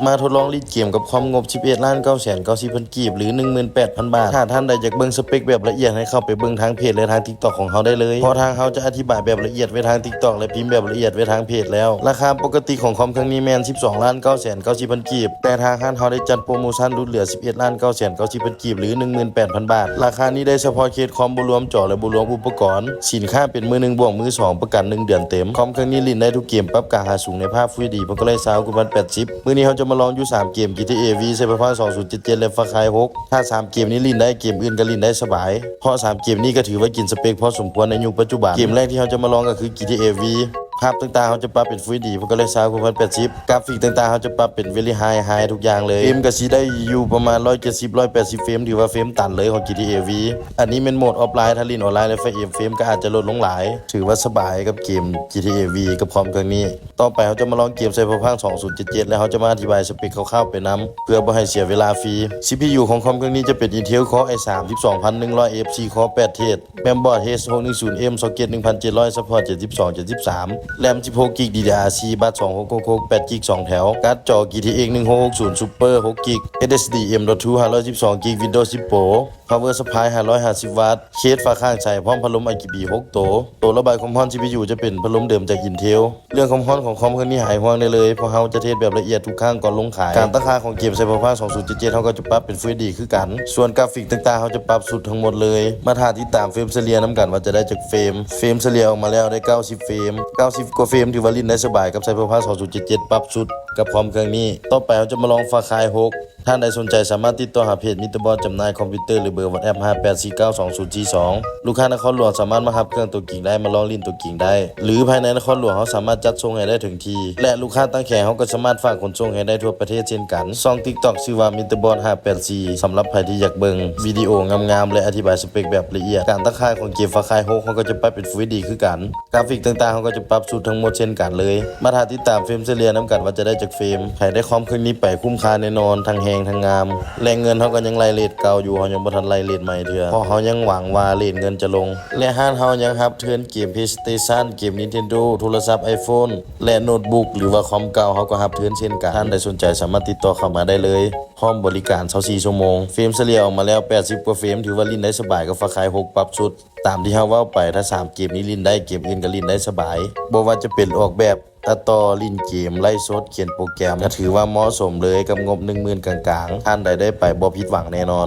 มาทดลองรีดเกมกับความงบ 11,990,000 กีบหรือ 18,000 บาทถ้าท่านใดอยากเบิ่งสเปคแบบละเอียดให้เข้าไปเบิ่งทางเพจและทาง TikTok ของเขาได้เลยเพราะทางเขาจะอธิบายแบบละเอียดไว้ทาง TikTok และพิมพ์แบบละเอียดไว้ทางเพจแล้วราคาปกติของคอมเครื่องนี้แม่น 12,990,000 กีบแต่ทางห้านเขาได้จัดโปรโมชั่นลดเหลือ 11,990,000 กีบหรือ 18,000 บาทราคานี้ได้เฉพาะเคสคอมบ่รวมจอและบ่รวมอุปกรณ์สินค้าเป็นมือ1บวกมือ2ประกัน1เดือนเต็มคอมเครื่องนี้ลิ้นได้ทุกเกมปรับกาหาสูงในภาพ Full HD ผมก็เลย20,080มื้อนี้เขาจะมาลองอยู่3เกม GTA V Cyberpunk 2077และ Far Cry 6ถ้า3เกมนี้ลิ้นได้เกมอื่นก็ลิ้นได้สบายเพราะ3เกมนี้ก็ถือว่ากินสเปคพอสมควรในยุคปัจจุบันเกมแรกที่เขาจะมาลองก็คือ GTA Vภาพต่างๆเขาจะปรับเป็น Full HD ผมก็เลย20,080กราฟิกต่างๆเขาจะปรับเป็น Very High ทุกอย่างเลยเฟรมก็สิได้อยู่ประมาณ170-180เฟรมถือว่าเฟรมตันเลยของ GTA V อันนี้เป็นโหมดออฟไลน์ถ้าลิ้นออนไลน์แล้วเฟรมก็อาจจะลดลงหลายถือว่าสบายกับเกม GTA V กับคอมเครื่องนี้ต่อไปเขาจะมาลองเกม Cyberpunk 2077แล้วเขาจะมาอธิบายสเปคคร่าวๆไปนำเพื่อบ่ให้เสียเวลาฟรี CPU ของคอมเครื่องนี้จะเป็น Intel Core i3 12100F 4 Core 8 เทรด Mainboard H610M Socket 1700 Support 72 73 แรม 16GB DDR4 บัส2666 8GB 2 แถวการ์ดจอ GTX 1660 Super 6GB SSD M.2 512GB Windows 10 Pro Power Supply 550 วัตต์เคสฝาข้างใส่พร้อมพัดลม RGB 6 ตัวระบายความร้อน CPU จะเป็นพัดลมเดิมจาก Intel เรื่องความร้อนของคอมเครื่องนี้หายห่วงได้เลยเพราะเราจะเทสแบบละเอียดทุกครั้งก่อนลงขายการตั้งค่าของเกม Cyberpunk 2077เขาก็จะปรับเป็น Full HD คือกันส่วนกราฟิกต่างๆเขาจะปรับสุดทั้งหมดเลยมาถ่ายที่ตามเฟรมเฉลี่ยน้ำกันว่าจะได้จากเฟรมเฉลี่ยออกมาแล้วได้90เฟรม90กว่าเฟรมถือว่าลิ้นได้สบายกับ Cyberpunk 2077ปรับสุดกับคอมเครื่องนี้ต่อไปเราจะมาลอง Far Cry 6ท่านใดสนใจสามารถติดต่อหาเพจมิสเตอร์บอสจำหน่ายคอมพิวเตอร์หรือเบอร์ WhatsApp 58492042ลูกค้านครหลวงสามารถมารับเครื่องตัวกิ่งได้มาลองลิ้นตัวกิ่งได้หรือภายในนครหลวงเขาสามารถจัดส่งให้ได้ถึงที่และลูกค้าตั้งแขกเขาก็สามารถฝากขนส่งให้ได้ทั่วประเทศเช่นกันช่อง TikTok ชื่อว่ามิสเตอร์บอส584สำหรับใครที่อยากเบิ่งวิดีโองามๆและอธิบายสเปคแบบละเอียดการตั้งค่าของเกม Far Cry 6เขาก็จะปรับเป็น Full HD คือกันกราฟิกต่างๆเขาก็จะปรับสูตรทั้งหมดเช่นกันเลยมาถ่ายติดตามเฟรมเฉลี่ยน้ำกันว่าจะได้จากเฟรมใครได้คอมเครื่องนี้ไปคุ้มค่าแน่นอนทั้งแฮงทั้งงามแรงเงินเขาก็ยังไล่เรทเก่าอยู่เขายังบ่ทันไล่เรทใหม่เถื่อเพราะเขายังหวังว่าเรทเงินจะลงและห้านเขายังรับเทิร์นเกม PlayStation เกม Nintendo โทรศัพท์ iPhone และโน้ตบุ๊กหรือว่าคอมเก่าเขาก็รับเทิร์นเช่นกันท่านใดสนใจสามารถติดต่อเข้ามาได้เลยพร้อมบริการ24ชั่วโมงเฟรมเฉลี่ยออกมาแล้ว80กว่าเฟรมถือว่าลิ้นได้สบายกับ Far Cry 6ปรับสุดตามที่เฮาเว้าไปถ้า3เกมนี้ลิ้นได้เกมอื่นก็ลิ้นได้สบายบ่ว่าจะเป็นออกแบบตัดต่อลิ้นเกมไล่สดเขียนโปรแกรมก็ถือว่าเหมาะสมเลยกับงบ 10,000 กลางๆท่านใดได้ไปบ่ผิดหวังแน่นอน